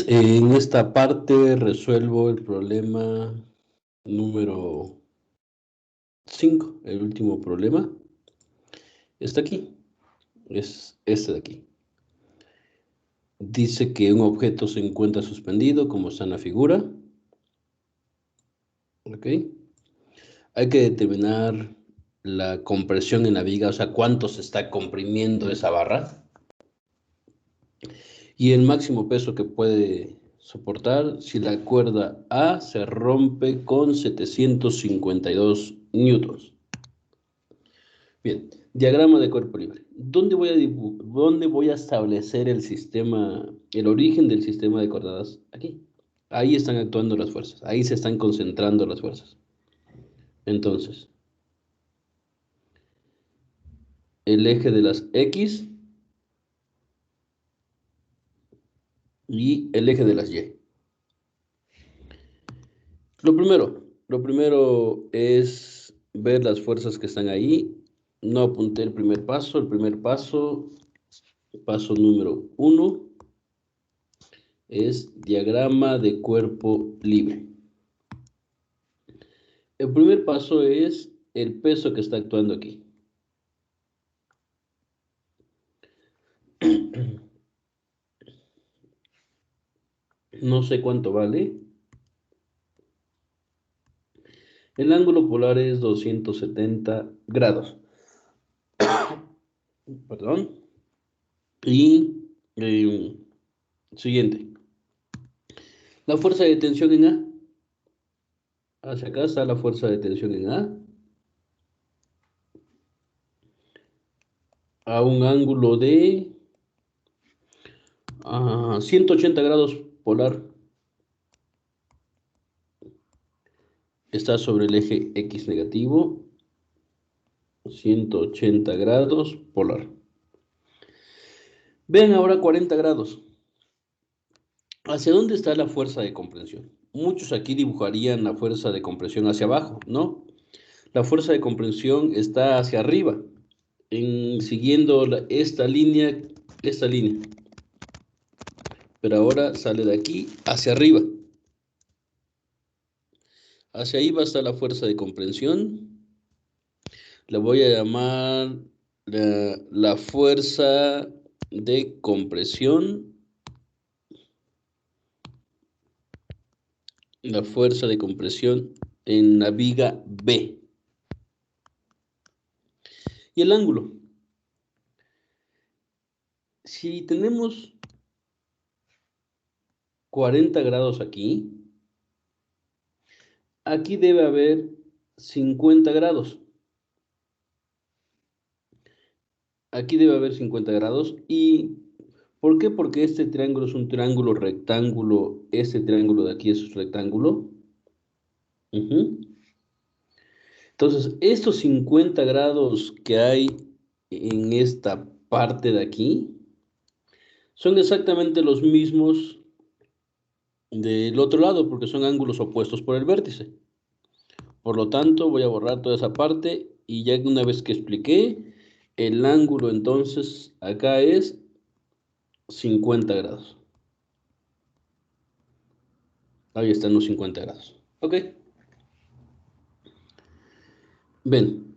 En esta parte resuelvo el problema número 5, el último problema. Está aquí, es este de aquí. Dice que un objeto se encuentra suspendido, como está en la figura. ¿Ok? Hay que determinar la compresión en la viga, o sea, cuánto se está comprimiendo esa barra. Y el máximo peso que puede soportar si la cuerda A se rompe con 752 newtons. Bien, diagrama de cuerpo libre. ¿Dónde voy a establecer el sistema, el origen del sistema de coordenadas? Aquí. Ahí están actuando las fuerzas, ahí se están concentrando las fuerzas. Entonces, el eje de las X y el eje de las Y. Lo primero es ver las fuerzas que están ahí. No apunté el primer paso. El primer paso, paso número 1, es diagrama de cuerpo libre. El primer paso es el peso que está actuando aquí. No sé cuánto vale. El ángulo polar es 270 grados. Perdón. Y siguiente. La fuerza de tensión en A. Hacia acá está la fuerza de tensión en a un ángulo de 180 grados polar. Está sobre el eje X negativo, 180 grados polar. Vean ahora 40 grados. ¿Hacia dónde está la fuerza de compresión? Muchos aquí dibujarían la fuerza de compresión hacia abajo, ¿no? La fuerza de compresión está hacia arriba, siguiendo esta línea. Pero ahora sale de aquí hacia arriba. Hacia ahí va a estar la fuerza de compresión. La voy a llamar la fuerza de compresión. La fuerza de compresión en la viga B. Y el ángulo. Si tenemos 40 grados aquí, aquí debe haber 50 grados. Aquí debe haber 50 grados. ¿Y por qué? Porque este triángulo es un triángulo rectángulo. Este triángulo de aquí es rectángulo. Entonces, estos 50 grados que hay en esta parte de aquí son exactamente los mismos del otro lado, porque son ángulos opuestos por el vértice. Por lo tanto, voy a borrar toda esa parte y ya una vez que expliqué, el ángulo entonces acá es 50 grados. Ahí están los 50 grados. Ok. Ven.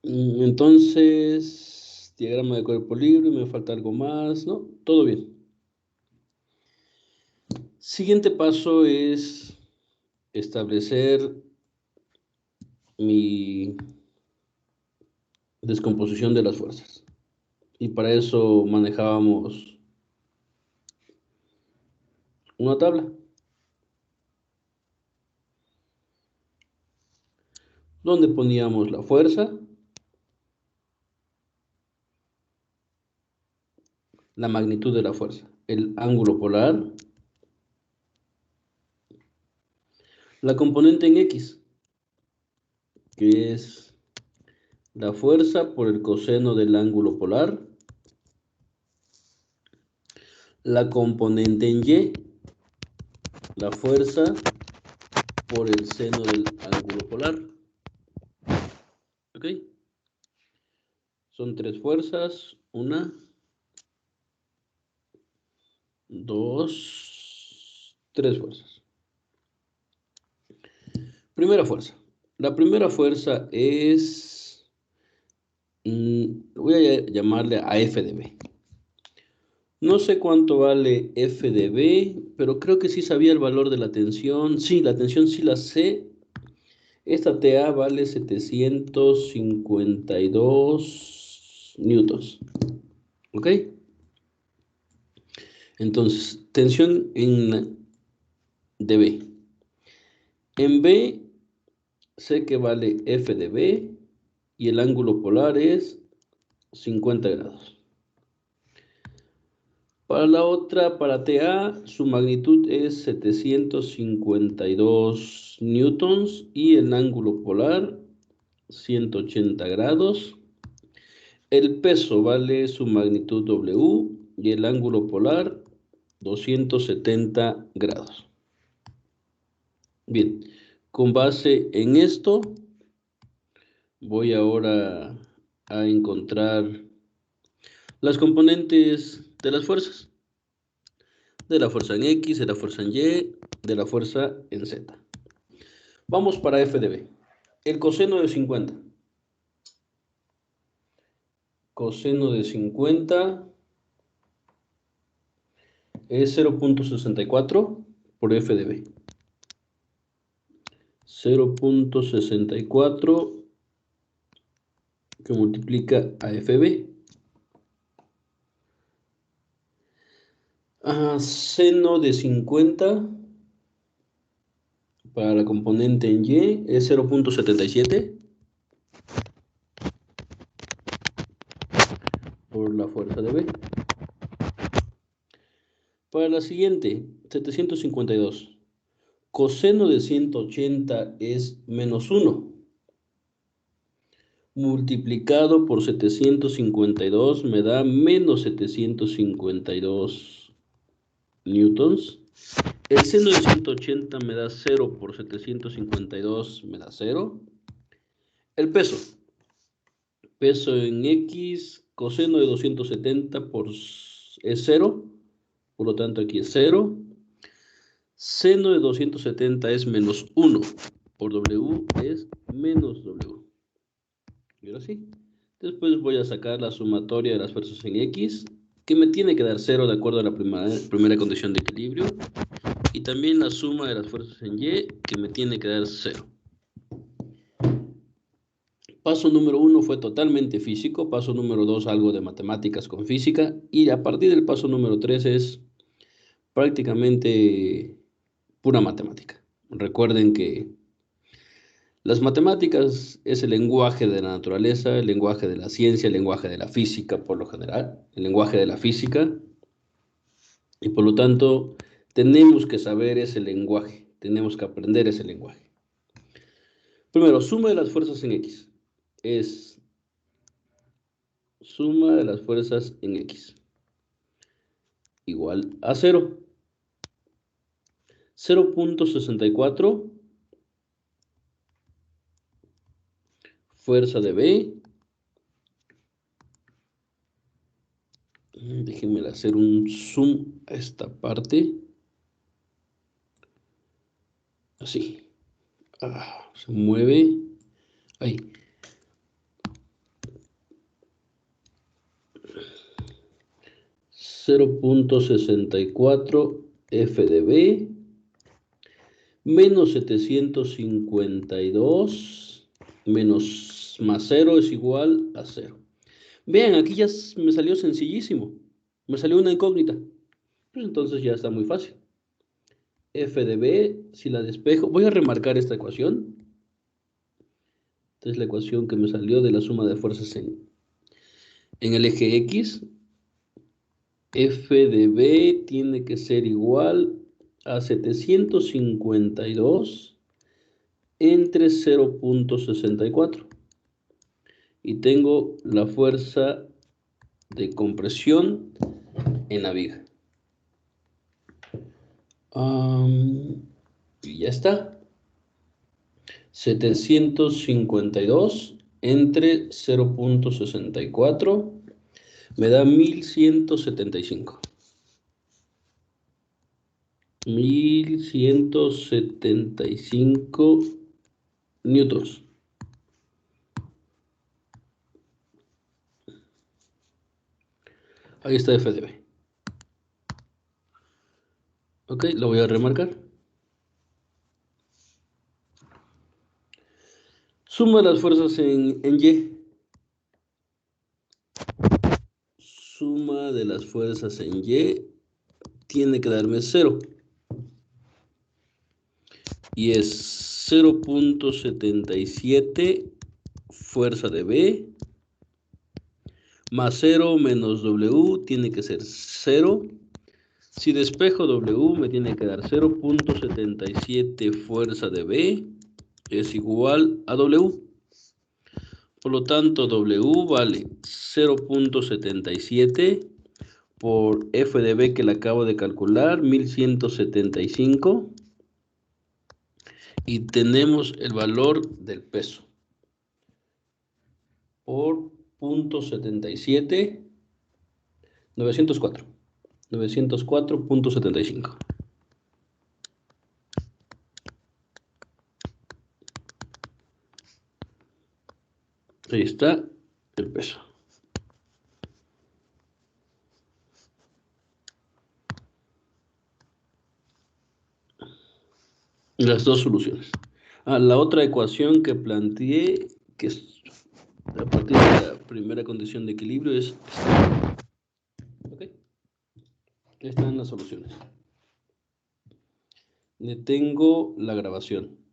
Entonces, diagrama de cuerpo libre, me falta algo más, ¿no? Todo bien. Siguiente paso es establecer mi descomposición de las fuerzas. Y para eso manejábamos una tabla donde poníamos la fuerza, la magnitud de la fuerza, el ángulo polar, la componente en X, que es la fuerza por el coseno del ángulo polar, la componente en Y, la fuerza por el seno del ángulo polar. ¿Ok? Son tres fuerzas, una, 2, 3 fuerzas. Primera fuerza. La primera fuerza es, voy a llamarle a F de B. No sé cuánto vale F de B, pero creo que sí sabía el valor de la tensión. Sí, la tensión sí la sé. Esta TA vale 752 newtons. ¿Ok? Entonces, tensión en dB. En B sé que vale F de B y el ángulo polar es 50 grados. Para la otra, para TA, su magnitud es 752 newtons y el ángulo polar 180 grados. El peso vale su magnitud W y el ángulo polar 270 grados. Bien, con base en esto, voy ahora a encontrar las componentes de las fuerzas. De la fuerza en X, de la fuerza en Y, de la fuerza en Z. Vamos para F de B. El coseno de 50. Coseno de 50 es 0.64 por F de B. 0.64 que multiplica a FB. Seno de 50 para la componente en Y es 0.77 por la fuerza de B. Para la siguiente, 752. Coseno de 180 es menos 1. Multiplicado por 752 me da menos 752 newtons. El seno de 180 me da 0 por 752 me da 0. El peso. Peso en X, coseno de 270 es 0. Por lo tanto aquí es 0. Seno de 270 es menos 1. Por W es menos W. Y ahora sí. Después voy a sacar la sumatoria de las fuerzas en X, que me tiene que dar 0 de acuerdo a la primera condición de equilibrio. Y también la suma de las fuerzas en Y, que me tiene que dar 0. Paso número 1 fue totalmente físico. Paso número 2 algo de matemáticas con física. Y a partir del paso número 3 es prácticamente pura matemática. Recuerden que las matemáticas es el lenguaje de la naturaleza, el lenguaje de la ciencia, el lenguaje de la física por lo general, el lenguaje de la física, y por lo tanto tenemos que saber ese lenguaje, tenemos que aprender ese lenguaje. Primero, suma de las fuerzas en X es suma de las fuerzas en X igual a 0. 0.64 fuerza de B. Déjenme hacer un zoom a esta parte. Así. Se mueve. Ahí. 0.64 F de B menos 752 menos más 0 es igual a 0. Vean, aquí ya me salió sencillísimo. Me salió una incógnita. Pues entonces ya está muy fácil. F de B, si la despejo, voy a remarcar esta ecuación. Esta es la ecuación que me salió de la suma de fuerzas en el eje X. F de B tiene que ser igual a 752 entre 0.64. Y tengo la fuerza de compresión en la viga. Y ya está. 752 entre 0.64 me da 1175. 1175 newtons. Ahí está FDB. Ok, lo voy a remarcar. Suma las fuerzas en Y. Suma de las fuerzas en Y tiene que darme 0. Y es 0.77 fuerza de B más 0 menos W tiene que ser 0. Si despejo W me tiene que dar 0.77 fuerza de B es igual a W. Por lo tanto, W vale 0.77 por F de B que le acabo de calcular, 1175. Y tenemos el valor del peso. Por 0.77, 904. 904.75. Ahí está el peso. Las dos soluciones. La otra ecuación que planteé, que es a partir de la primera condición de equilibrio, es esta. ¿Ok? Están las soluciones. Detengo la grabación.